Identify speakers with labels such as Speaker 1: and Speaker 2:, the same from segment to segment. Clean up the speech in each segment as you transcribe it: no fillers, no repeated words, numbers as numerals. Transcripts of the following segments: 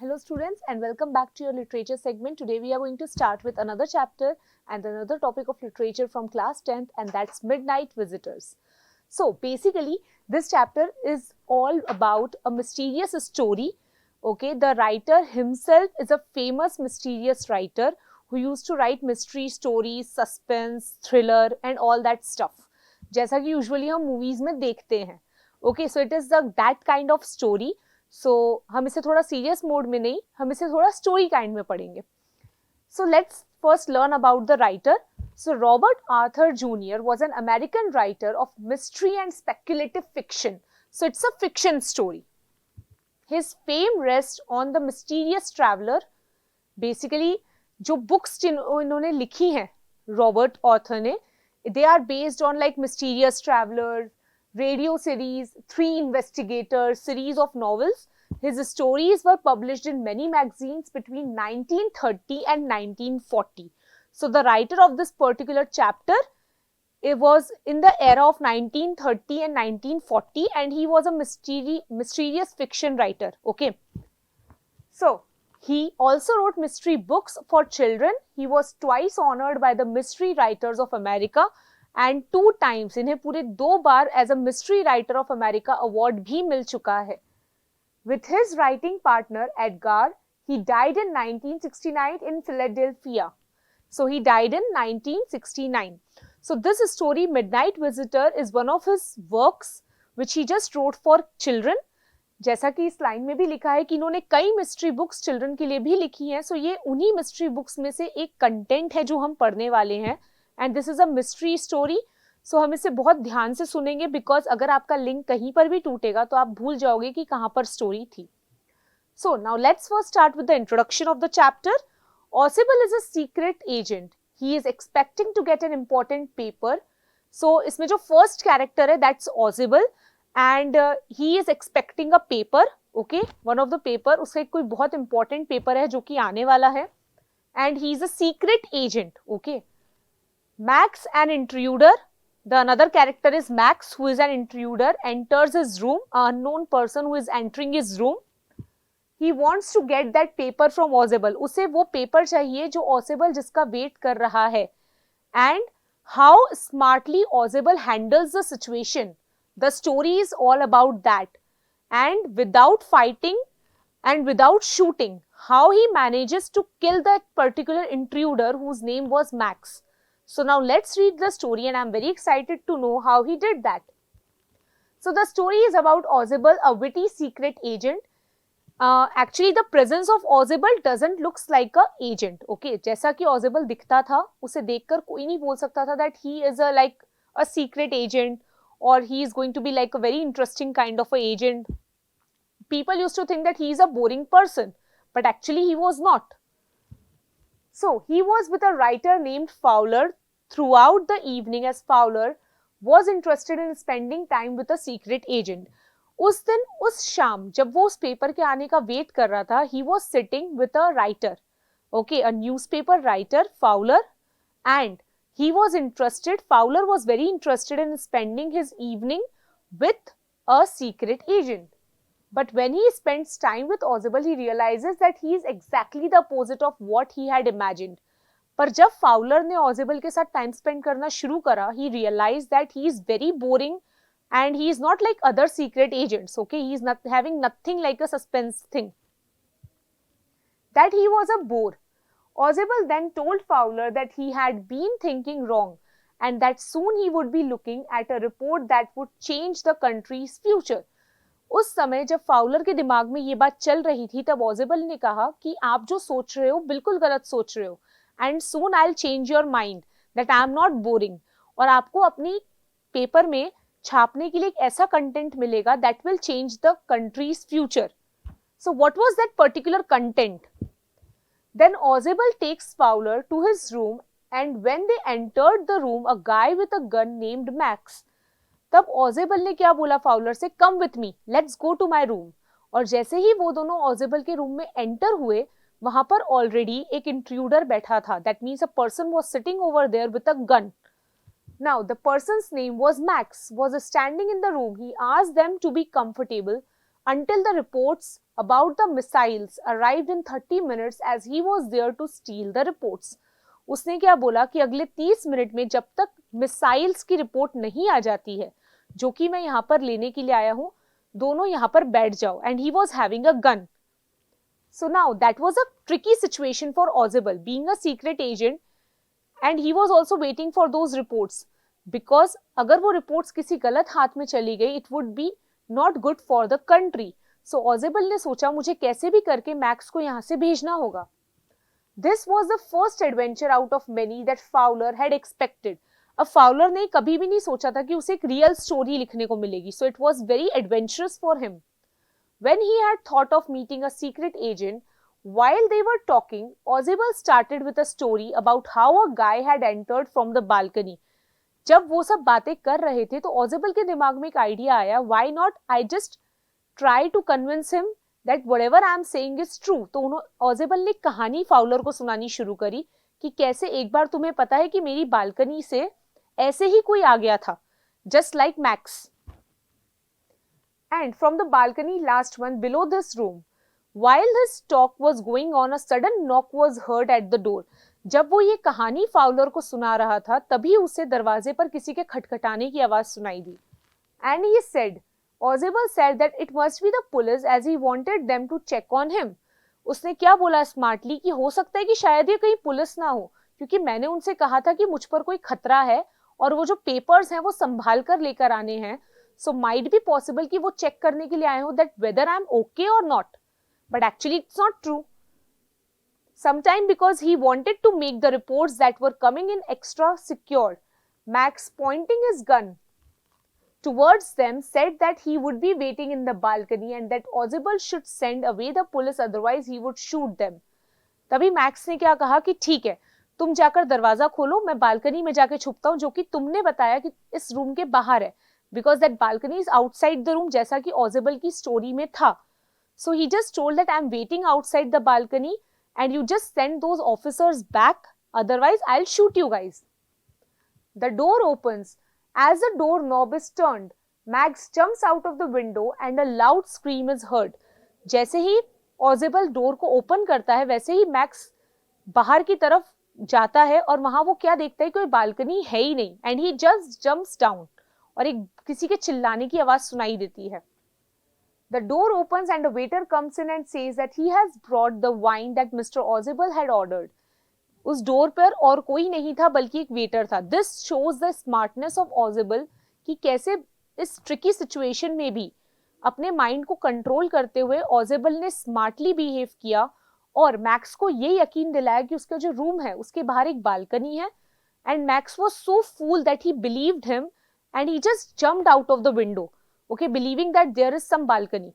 Speaker 1: Hello students and welcome back to your literature segment. Today we are going to start with another chapter and another topic of literature from class 10th, and that's Midnight Visitors. So basically this chapter is all about a mysterious story. Okay, the writer himself is a famous mysterious writer who used to write mystery stories, suspense, thriller and all that stuff. जैसा कि usually हम movies में देखते हैं. Okay, so it is that kind of story. सो हम इसे थोड़ा serious mode में नहीं, हम इसे थोड़ा स्टोरी काइंड में पढ़ेंगे. So let's first learn about the writer. So Robert Arthur Jr. was an American writer of mystery and speculative fiction. So it's a fiction story. His fame rests on the mysterious traveler. Basically, जो books इन्होंने लिखी हैं Robert Arthur ने, they are based on like Mysterious Traveler, radio series, Three Investigators, series of novels. His stories were published in many magazines between 1930 and 1940. So the writer of this particular chapter, it was in the era of 1930 and 1940, and he was a mysterious fiction writer. Okay. So he also wrote mystery books for children. He was twice honored by the Mystery Writers of America and 2 times, इन्हें पूरे 2 बार as a Mystery Writer of America award भी मिल चुका है. With his writing partner Edgar, he died in 1969 in Philadelphia. So he died in 1969. So this story, Midnight Visitor, is one of his works which he just wrote for children. जैसा कि इस line में भी लिखा है कि इन्होंने कई मिस्ट्री बुक्स चिल्ड्रन के लिए भी लिखी हैं. सो ये उन्हीं मिस्ट्री बुक्स में से एक कंटेंट है जो हम पढ़ने वाले हैं. And this is a mystery story. So हम इसे बहुत ध्यान से सुनेंगे, बिकॉज अगर आपका लिंक कहीं पर भी टूटेगा तो आप भूल जाओगे कि कहां पर स्टोरी थी. So now let's first start with the introduction of the chapter. Ausable is a secret agent. He is expecting to get an important paper. So इसमें जो फर्स्ट कैरेक्टर है that's Ausable, and he is expecting a paper. Okay, one of the paper, उसका कोई बहुत important paper है जो कि आने वाला है, and he is a secret agent. Okay, Max, an intruder. The another character is Max, who is an intruder, enters his room. An unknown person who is entering his room. He wants to get that paper from Ozable. उसे वो paper चाहिए जो Ozable जिसका wait कर रहा है. And how smartly Ozable handles the situation. The story is all about that. And without fighting and without shooting, how he manages to kill that particular intruder whose name was Max. So now let's read the story, and I'm very excited to know how he did that. So the story is about Ozable, a witty secret agent. Actually the presence of Ozable doesn't looks like a agent. Okay, जैसा कि Ozable दिखता था, उसे देखकर कोई नहीं बोल सकता था that he is a like a secret agent, or he is going to be like a very interesting kind of a agent. People used to think that he is a boring person, but actually he was not. So he was with a writer named Fowler throughout the evening, as Fowler was interested in spending time with a secret agent. उस दिन उस शाम जब वो उस paper के आने का वेट कर रहा था, he was sitting with a writer, okay, a newspaper writer, Fowler, and he was interested, Fowler was very interested in spending his evening with a secret agent. But when he spends time with Ozable, he realizes that he is exactly the opposite of what he had imagined. पर जब Fowler ने Ozable के साथ time spend करना शुरू करा, he realized that he is very boring and he is not like other secret agents. Okay, he is not having nothing like a suspense thing. That he was a bore. Ozable then told Fowler that he had been thinking wrong and that soon he would be looking at a report that would change the country's future. उस समय जब Fowler के दिमाग में ये बात चल रही थी, तब ऑजिबल ने कहा कि आप जो सोच रहे हो बिल्कुल गलत सोच रहे हो, and soon I will change your mind, that I am not boring, और आपको अपनी पेपर में छापने के लिए एक ऐसा कंटेंट मिलेगा that will change the countries future. So what was that particular content? Then Ozable takes Fowler to his room, and when they entered the room, a guy with a gun named Max. तब Ozable ने क्या बोला Fowler से? Come with me, let's go to my room. और जैसे ही वो दोनों Ozable के रूम में एंटर हुए, वहां पर ऑलरेडी एक इंट्रूडर बैठा था. That means a person was sitting over there with a gun. Now the person's name was Max, was standing in the room. He asked them to be comfortable. until the reports about the missiles arrived in 30 minutes as he was there to steal the reports. उसने क्या बोला कि अगले 30 minute में जब तक missiles की report नहीं आ जाती है, जो कि मैं यहाँ पर लेने के लिए आया हूँ, दोनों यहाँ पर बैठ जाओ. And he was having a gun. So now that was a tricky situation for Ozible, being a secret agent, and he was also waiting for those reports, because अगर वो reports किसी गलत हाथ में चली गई, it would be not good for the country. So Ozible ने सोचा मुझे कैसे भी करके मैक्स को यहाँ से भेजना होगा. This was the first adventure out of many that Fowler had expected. अब फाउलर ने कभी भी नहीं सोचा था कि उसे एक रियल स्टोरी लिखने को मिलेगी. So it was very adventurous for him. When he had thought of meeting a secret agent, while they were talking, Ozible started with a story about how a guy had entered from the balcony. जब वो सब बातें कर रहे थे तो Ozible के दिमाग में एक आइडिया आया, why not I just try to convince him that whatever I am saying is true. तो Ozible ने कहानी फाउलर को सुनानी शुरू करी कि कैसे एक बार तुम्हें पता है कि मेरी बालकनी से ऐसे ही कोई आ गया था, just like Max. And from the balcony last one below this room, while this talk was going on, a sudden knock was heard at the door. जब वो ये कहानी फाउलर को सुना रहा था, तभी उसे दरवाजे पर किसी के खटखटाने की आवाज सुनाई दी. And he said, Ozible said that it must be the police as he wanted them to check on him. उसने क्या बोला स्मार्टली कि हो सकता है कि शायद ये कहीं पुलिस ना हो, क्योंकि मैंने उनसे कहा था कि मुझ पर कोई खतरा है और वो जो पेपर्स हैं वो संभाल कर लेकर आने हैं. So might be possible कि वो चेक करने के लिए आए हो that whether I am okay or not. But actually it's not true. Sometime because he wanted to make the reports that were coming in extra secure. Max, pointing his gun towards them, said that he would be waiting in the balcony and that Ozible should send away the police, otherwise he would shoot them. तभी max ने क्या कहा कि ठीक है, तुम जाकर दरवाजा खोलो, मैं बालकनी में जाके छुपता हूँ, जो कि तुमने बताया कि इस रूम के बाहर है. Because that balcony is outside the room, जैसा कि Ozible की स्टोरी में था. So he just told that I am waiting outside the balcony and you just send those officers back, otherwise I'll shoot you guys. The door opens. As the door knob is turned, Max jumps out of the window and a loud scream is heard. जैसे ही Ozible door को open करता है, वैसे ही max बाहर की तरफ जाता है और वहां वो क्या देखता है, कोई बालकनी है ही नहीं. And he just jumps down और एक किसी के चिल्लाने की आवाज सुनाई देती है. The door opens and a waiter comes in and says that he has brought the wine that Mr. Ozible had ordered. उस डोर पर और कोई नहीं था बल्कि एक वेटर था. This shows the smartness of Ozible कि कैसे इस ट्रिकी सिचुएशन में भी अपने माइंड को कंट्रोल करते हुए Ozible ने स्मार्टली बिहेव किया और मैक्स को ये यकीन दिलाया कि उसका जो रूम है उसके बाहर एक बालकनी है. And Max was so fool that he believed him and he just jumped out of the window, okay, believing that there is some balcony.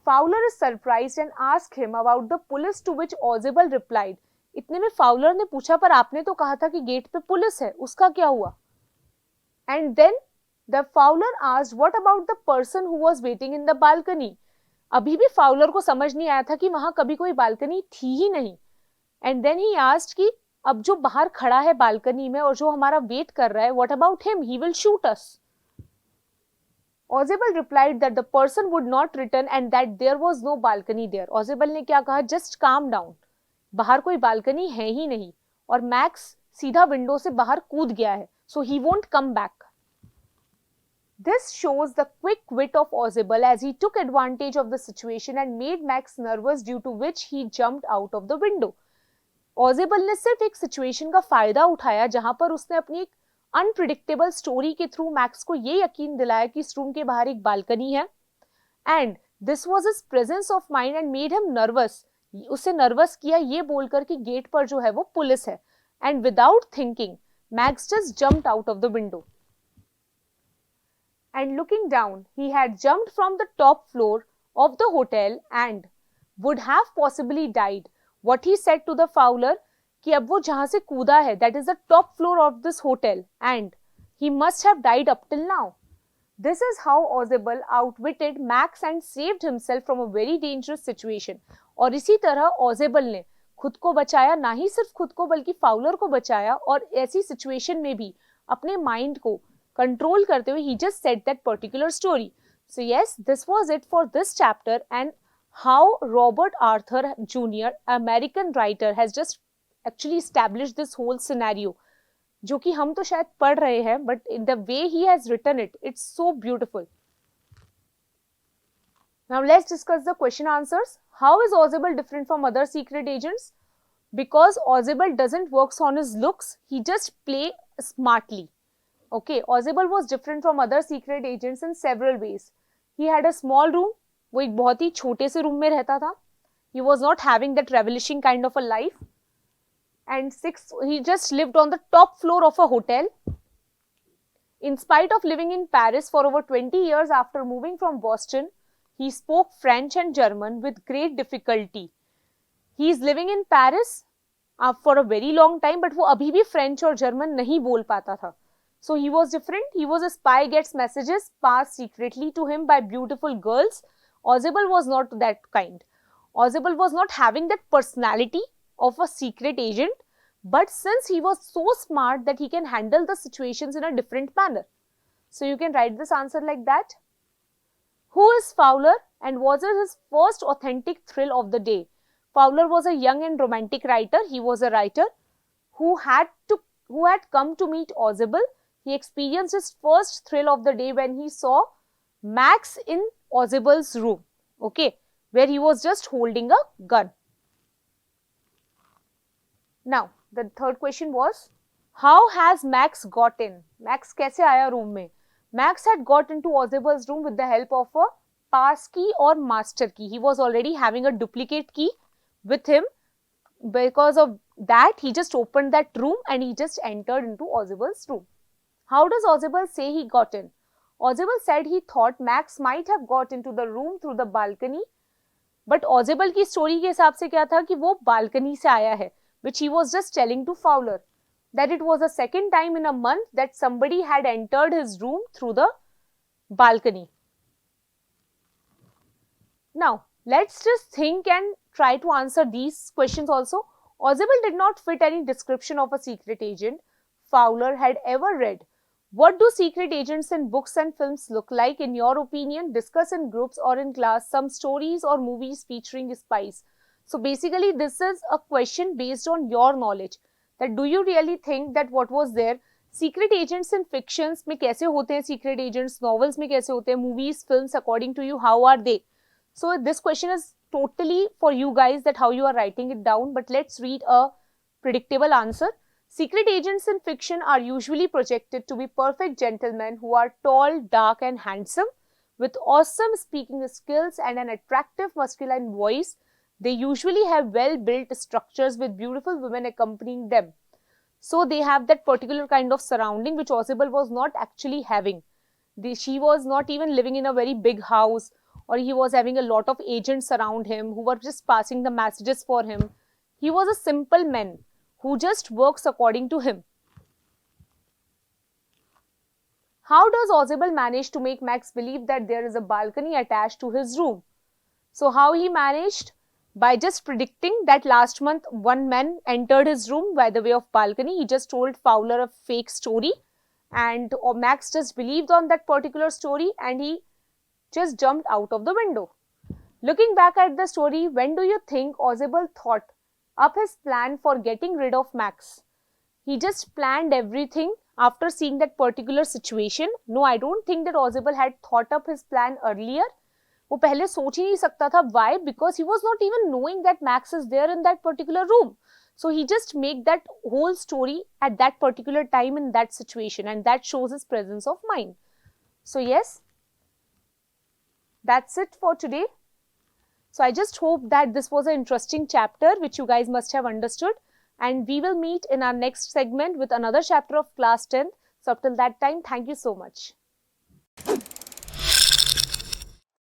Speaker 1: Fowler is surprised and asked him about the police, to which Ozible replied. इतने में Fowler ने पूछा, पर आपने तो कहा था कि गेट पे पुलिस है, उसका क्या हुआ? And then the Fowler asked what about the person who was waiting in the balcony. अभी भी फाउलर को समझ नहीं आया था कि वहां कभी कोई बालकनी थी ही नहीं. And then he asked कि अब जो बाहर खड़ा है बालकनी में और जो हमारा वेट कर रहा है, what about him? He will shoot us. Ozible replied that the person would not return and that there was no balcony there. Ozible ने क्या कहा, just calm down. बाहर कोई बालकनी है ही नहीं और मैक्स सीधा विंडो से बाहर कूद गया है, so he won't come back. This shows the quick wit of Ozible as he took advantage of the situation and made Max nervous, due to which he jumped out of the window. Ozible ने सिर्फ एक situation का फायदा उठाया जहां पर उसने अपनी एक अनप्रिडिक्टेबल स्टोरी के थ्रू मैक्स को ये यकीन दिलाया कि इस रूम के बाहर एक बालकनी है. And this was his presence of mind and made him nervous. उसे नर्वस किया ये बोलकर कि गेट पर जो है वो पुलिस है. And without thinking max just jumped out of the window. And looking down, he had jumped from the top floor of the hotel and would have possibly died. What he said to the Fowler कि अब वो जहां से कूदा है, that is the top floor of this hotel, and he must have died up till now. This is how Ozible outwitted Max and saved himself from a very dangerous situation. और इसी तरह Ozible ने खुद को बचाया, ना ही सिर्फ खुद को बल्कि फाउलर को बचाया, और ऐसी सिचुएशन में भी अपने माइंड को कंट्रोल करते हुए he just said that particular story. So yes, this was it for this chapter, and how Robert Arthur Jr., American writer, has just actually established this whole scenario, जो कि हम तो शायद पढ़ रहे हैं, but in the way he has written it, it's so beautiful. Now let's discuss the question answers. How is Ausable different from other secret agents? Because Ausable doesn't work on his looks, he just play smartly. Okay, Ausable was different from other secret agents in several ways. He had a small room, वो एक बहुत ही छोटे से room में रहता था. He was not having that ravishing kind of a life. And 6, he just lived on the top floor of a hotel. In spite of living in Paris for over 20 years after moving from Boston, he spoke French and German with great difficulty. He is living in Paris for a very long time, but वो अभी भी French और German नहीं बोल पाता था. So he was different. He was a spy, gets messages passed secretly to him by beautiful girls. Ausable was not that kind. Ausable was not having that personality of a secret agent, but since he was so smart that he can handle the situations in a different manner. So you can write this answer like that. Who is Fowler, and was it his first authentic thrill of the day? Fowler was a young and romantic writer. He was a writer who had come to meet Ausable. He experienced his first thrill of the day when he saw Max in Ausable's room, okay, where he was just holding a gun. Now, the third question was, how has Max got in? Max कैसे आया room में? Max had got into Ausable's room with the help of a pass key or master key. He was already having a duplicate key with him. Because of that, he just opened that room and he just entered into Ausable's room. How does Ausable say he got in? Ausable said he thought Max might have got into the room through the balcony, but Ausable की story के हिसाब से क्या था कि वो balcony से आया है, which he was just telling to Fowler, that it was the second time in a month that somebody had entered his room through the balcony. Now, let's just think and try to answer these questions also. Ausable did not fit any description of a secret agent Fowler had ever read. What do secret agents in books and films look like in your opinion? Discuss in groups or in class some stories or movies featuring spies. So basically this is a question based on your knowledge, that do you really think that what was there? Secret agents in fictions में कैसे होते हैं secret agents, novels में कैसे होते हैं, movies, films, according to you, how are they? So this question is totally for you guys, that how you are writing it down, but let's read a predictable answer. Secret agents in fiction are usually projected to be perfect gentlemen who are tall, dark and handsome with awesome speaking skills and an attractive masculine voice. They usually have well-built structures with beautiful women accompanying them. So they have that particular kind of surrounding which Ausable was not actually having. She was not even living in a very big house, or he was having a lot of agents around him who were just passing the messages for him. He was a simple man who just works according to him. How does Ausable manage to make Max believe that there is a balcony attached to his room? So how he managed? By just predicting that last month one man entered his room by the way of balcony. He just told Fowler a fake story, and Max just believed on that particular story and he just jumped out of the window. Looking back at the story, when do you think Ausable thought up his plan for getting rid of Max? He just planned everything after seeing that particular situation. No, I don't think that Ausable had thought up his plan earlier. वो पहले सोच ही नहीं सकता था. Why? Because he was not even knowing that Max is there in that particular room. So he just made that whole story at that particular time in that situation, and that shows his presence of mind. So yes, that's it for today. So I just hope that this was an interesting chapter which you guys must have understood, and we will meet in our next segment with another chapter of class 10th. So up till that time, thank you so much.